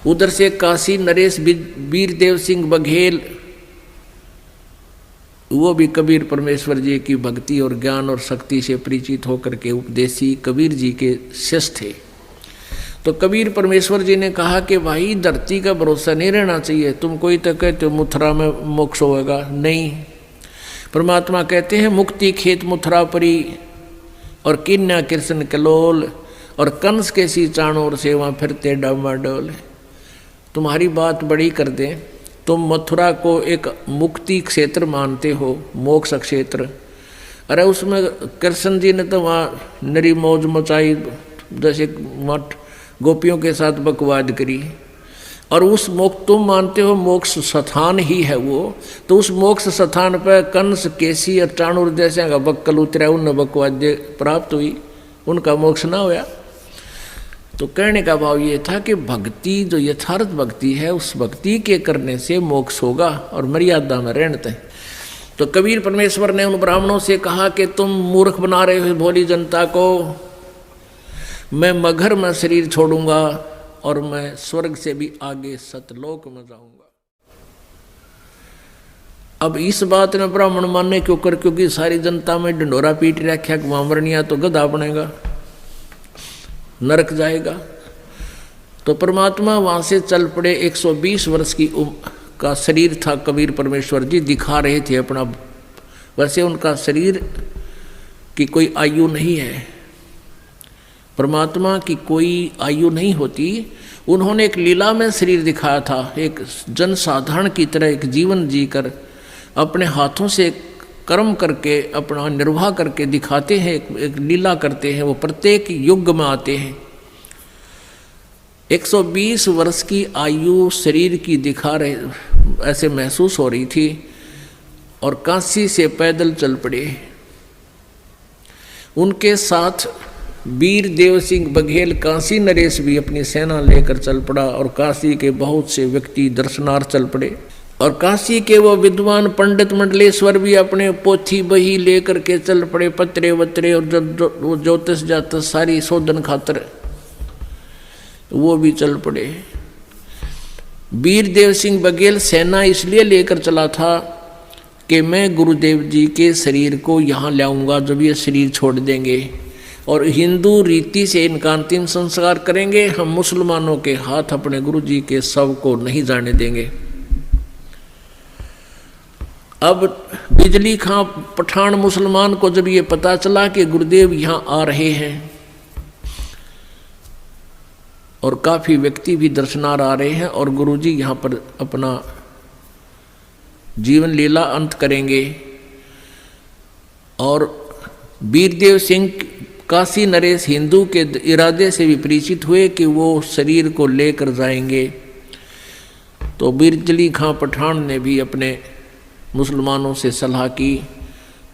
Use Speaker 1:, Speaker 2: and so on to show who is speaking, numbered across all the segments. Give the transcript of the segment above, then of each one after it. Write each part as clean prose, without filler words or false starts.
Speaker 1: उधर से काशी नरेश वीरदेव सिंह बघेल, वो भी कबीर परमेश्वर जी की भक्ति और ज्ञान और शक्ति से परिचित होकर के उपदेशी कबीर जी के शिष्य थे। तो कबीर परमेश्वर जी ने कहा कि भाई धरती का भरोसा नहीं रहना चाहिए, तुम कोई तो कहते हो मथुरा में मोक्ष होगा, नहीं। परमात्मा कहते हैं मुक्ति खेत मथुरा परी और किन्या कृष्ण कलोल और कंस के सी चाणोर से वहाँ फिरते डामाडोल। तुम्हारी बात बड़ी कर दें, तुम मथुरा को एक मुक्ति क्षेत्र मानते हो, मोक्ष क्षेत्र। अरे उसमें कृष्ण जी ने तो वहाँ नरी मौज मचाई, जैसे मठ गोपियों के साथ बकवाद करी। और उस मोक्ष तुम मानते हो मोक्ष स्थान ही है वो, तो उस मोक्ष स्थान पर कंस केसी और चाणूर जैसे का बक्कल उतरा, उन बकवाद प्राप्त हुई, उनका मोक्ष ना होया। तो कहने का भाव ये था कि भक्ति जो यथार्थ भक्ति है, उस भक्ति के करने से मोक्ष होगा और मर्यादा में रहते हैं। तो कबीर परमेश्वर ने उन ब्राह्मणों से कहा कि तुम मूर्ख बना रहे हो भोली जनता को, मैं मगर में शरीर छोड़ूंगा और मैं स्वर्ग से भी आगे सतलोक में जाऊंगा। अब इस बात में ब्राह्मण मानने क्यों कर, क्योंकि सारी जनता में ढंडोरा पीट रखा कि मामरनिया तो गधा बनेगा, नरक जाएगा। तो परमात्मा वहां से चल पड़े। 120 वर्ष की उम्र का शरीर था कबीर परमेश्वर जी, दिखा रहे थे अपना। वैसे उनका शरीर की कोई आयु नहीं है, परमात्मा की कोई आयु नहीं होती। उन्होंने एक लीला में शरीर दिखाया था, एक जनसाधारण की तरह एक जीवन जीकर अपने हाथों से कर्म करके अपना निर्वाह करके दिखाते हैं, एक लीला करते हैं। वो प्रत्येक युग में आते हैं। 120 वर्ष की आयु शरीर की दिखा रहे, ऐसे महसूस हो रही थी। और काशी से पैदल चल पड़े। उनके साथ वीरदेव सिंह बघेल काशी नरेश भी अपनी सेना लेकर चल पड़ा और काशी के बहुत से व्यक्ति दर्शनार्थ चल पड़े। और काशी के वो विद्वान पंडित मंडलेश्वर भी अपने पोथी बही लेकर के चल पड़े, पत्रे वत्रे और जो ज्योतिष जातस सारी शोधन खातर वो भी चल पड़े। वीरदेव सिंह बघेल सेना इसलिए लेकर चला था कि मैं गुरुदेव जी के शरीर को यहाँ लाऊंगा जब ये शरीर छोड़ देंगे, और हिंदू रीति से इनका अंतिम संस्कार करेंगे। हम मुसलमानों के हाथ अपने गुरु जी के शव को नहीं जाने देंगे। अब बिजली खां पठान मुसलमान को जब ये पता चला कि गुरुदेव यहाँ आ रहे हैं और काफी व्यक्ति भी दर्शनार्थ आ रहे हैं और गुरुजी यहाँ पर अपना जीवन लीला अंत करेंगे, और वीरदेव सिंह काशी नरेश हिंदू के इरादे से भी परिचित हुए कि वो शरीर को लेकर जाएंगे। तो बिजली खां पठान ने भी अपने मुसलमानों से सलाह की।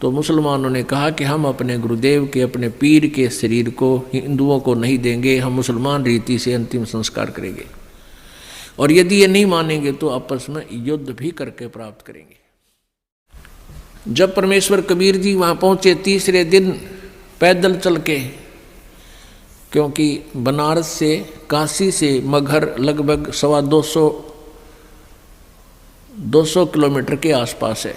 Speaker 1: तो मुसलमानों ने कहा कि हम अपने गुरुदेव के, अपने पीर के शरीर को हिंदुओं को नहीं देंगे, हम मुसलमान रीति से अंतिम संस्कार करेंगे, और यदि ये नहीं मानेंगे तो आपस में युद्ध भी करके प्राप्त करेंगे। जब परमेश्वर कबीर जी वहाँ पहुँचे तीसरे दिन पैदल चल के, क्योंकि बनारस से काशी से मगहर लगभग 200 किलोमीटर के आसपास है।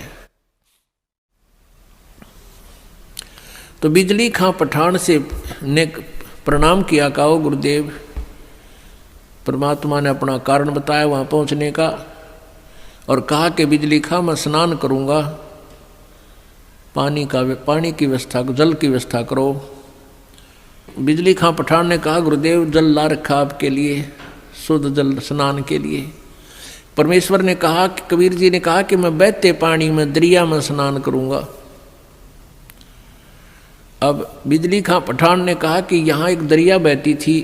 Speaker 1: तो बिजली खां पठान से ने प्रणाम किया, कहो गुरुदेव। परमात्मा ने अपना कारण बताया वहाँ पहुँचने का और कहा कि बिजली खां मैं स्नान करूँगा, पानी की व्यवस्था, जल की व्यवस्था करो। बिजली खां पठान ने कहा गुरुदेव जल ला रखा आपके लिए, शुद्ध जल स्नान के लिए। परमेश्वर ने कहा कि कबीर जी ने कहा कि मैं बहते पानी में दरिया में स्नान करूँगा। अब बिजली खां पठान ने कहा कि यहाँ एक दरिया बहती थी,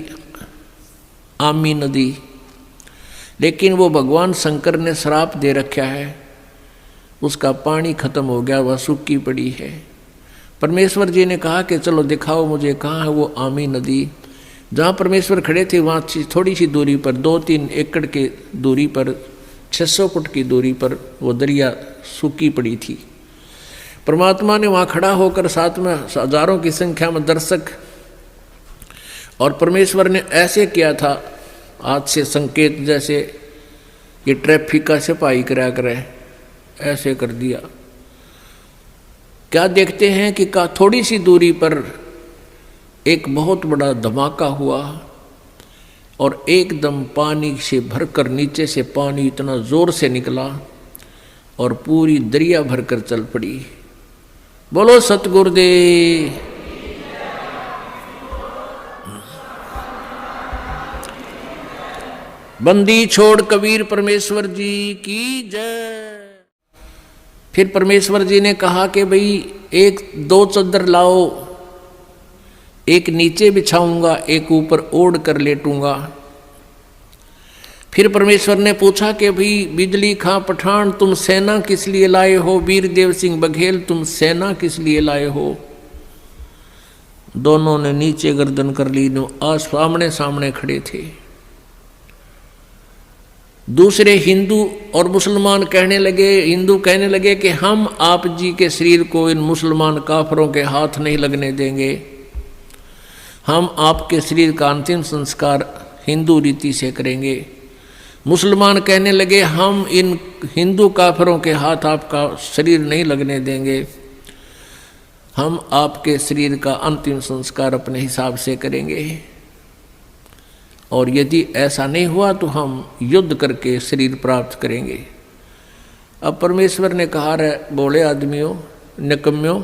Speaker 1: आमी नदी, लेकिन वो भगवान शंकर ने श्राप दे रखा है, उसका पानी खत्म हो गया, वह सूखी पड़ी है। परमेश्वर जी ने कहा कि चलो दिखाओ मुझे कहाँ है वो आमी नदी। जहाँ परमेश्वर खड़े थे वहाँ थोड़ी सी दूरी पर, 2-3 एकड़ के दूरी पर, 600 फुट की दूरी पर वो दरिया सूखी पड़ी थी। परमात्मा ने वहाँ खड़ा होकर साथ में हजारों की संख्या में दर्शक, और परमेश्वर ने ऐसे किया था हाथ से संकेत जैसे ये ट्रैफिक का सिपाही करा करे, ऐसे कर दिया। क्या देखते हैं कि थोड़ी सी दूरी पर एक बहुत बड़ा धमाका हुआ और एकदम पानी से भरकर नीचे से पानी इतना जोर से निकला और पूरी दरिया भरकर चल पड़ी। बोलो सतगुरुदेव। बंदी छोड़ कबीर परमेश्वर जी की जय। फिर परमेश्वर जी ने कहा कि भाई एक दो चादर लाओ, एक नीचे बिछाऊंगा, एक ऊपर ओढ़ कर लेटूंगा। फिर परमेश्वर ने पूछा कि भाई बिजली खां पठान तुम सेना किस लिए लाए हो, वीर देव सिंह बघेल तुम सेना किस लिए लाए हो। दोनों ने नीचे गर्दन कर ली, आज सामने सामने खड़े थे। दूसरे हिंदू और मुसलमान कहने लगे, हिंदू कहने लगे कि हम आप जी के शरीर को इन मुसलमान काफरों के हाथ नहीं लगने देंगे, हम आपके शरीर का अंतिम संस्कार हिंदू रीति से करेंगे। मुसलमान कहने लगे हम इन हिंदू काफरों के हाथ आपका शरीर नहीं लगने देंगे, हम आपके शरीर का अंतिम संस्कार अपने हिसाब से करेंगे, और यदि ऐसा नहीं हुआ तो हम युद्ध करके शरीर प्राप्त करेंगे। अब परमेश्वर ने कहा रे बोले आदमियों, निकम्यों,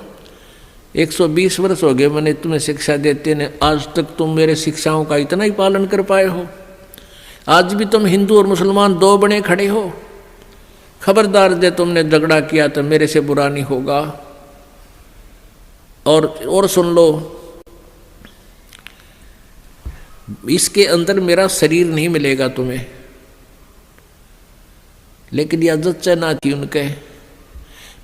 Speaker 1: 120 वर्ष हो गए मैंने तुम्हें शिक्षा देते ने, आज तक तुम मेरे शिक्षाओं का इतना ही पालन कर पाए हो। आज भी तुम हिंदू और मुसलमान दो बने खड़े हो। खबरदार जे तुमने झगड़ा किया तो मेरे से बुरा नहीं होगा। और सुन लो, इसके अंदर मेरा शरीर नहीं मिलेगा तुम्हें। लेकिन यह जच्चा ना थी उनके।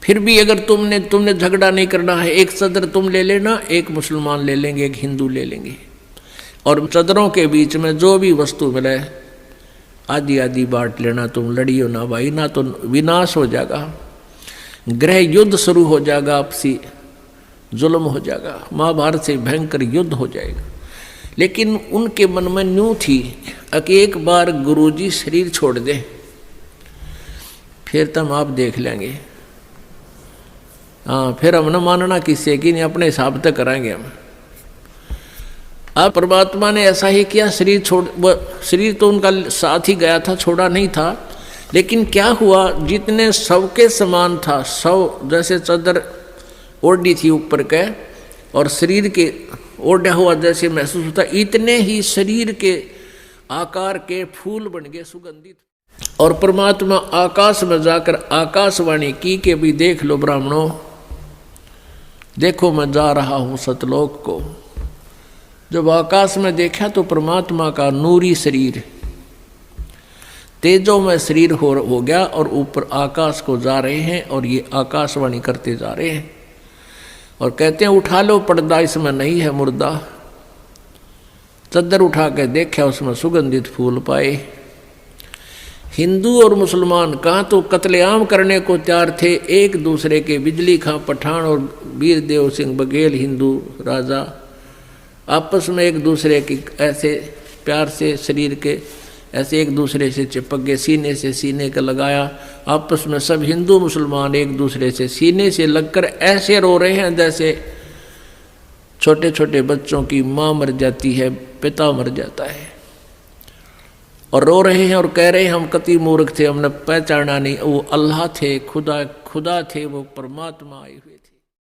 Speaker 1: फिर भी अगर तुमने झगड़ा नहीं करना है, एक सदर तुम ले लेना, एक मुसलमान ले लेंगे, एक हिंदू ले लेंगे, और सदरों के बीच में जो भी वस्तु मिले आधी आधी बांट लेना। तुम लड़ियो ना भाई, ना तो विनाश हो जाएगा, गृह युद्ध शुरू हो जाएगा, आपसी जुल्म हो जाएगा, महाभारत से भयंकर युद्ध हो जाएगा। लेकिन उनके मन में न्यू थी कि एक बार गुरुजी शरीर छोड़ दे फिर तुम आप देख लेंगे। हाँ, फिर हम न मानना किससे कि नहीं, अपने हिसाब तक कराएंगे हम। अब परमात्मा ने ऐसा ही किया, शरीर तो उनका साथ ही गया था, छोड़ा नहीं था। लेकिन क्या हुआ, जितने सबके समान था, सब जैसे चादर ओढ़ी थी ऊपर के और शरीर के ओढ़ा हुआ जैसे महसूस होता, इतने ही शरीर के आकार के फूल बन गए सुगंधित। और परमात्मा आकाश में जाकर आकाशवाणी की कि भी देख लो ब्राह्मणों, देखो मैं जा रहा हूँ सतलोक को। जब आकाश में देखा तो परमात्मा का नूरी शरीर तेजों में शरीर हो गया और ऊपर आकाश को जा रहे हैं, और ये आकाशवाणी करते जा रहे हैं और कहते हैं उठा लो पर्दा, इसमें नहीं है मुर्दा। चद्दर उठा के देखा, उसमें सुगंधित फूल पाए। हिंदू और मुसलमान कहाँ तो कत्लेआम करने को तैयार थे एक दूसरे के। बिजली खां पठान और वीर देव सिंह बघेल हिंदू राजा आपस में एक दूसरे की ऐसे प्यार से शरीर के ऐसे एक दूसरे से चिपक गए, सीने से सीने का लगाया। आपस में सब हिंदू मुसलमान एक दूसरे से सीने से लगकर ऐसे रो रहे हैं जैसे छोटे छोटे बच्चों की माँ मर जाती है, पिता मर जाता है, और रो रहे हैं और कह रहे हैं हम कति मूर्ख थे, हमने पहचाना नहीं, वो अल्लाह थे, खुदा थे, वो परमात्मा आए हुए थे।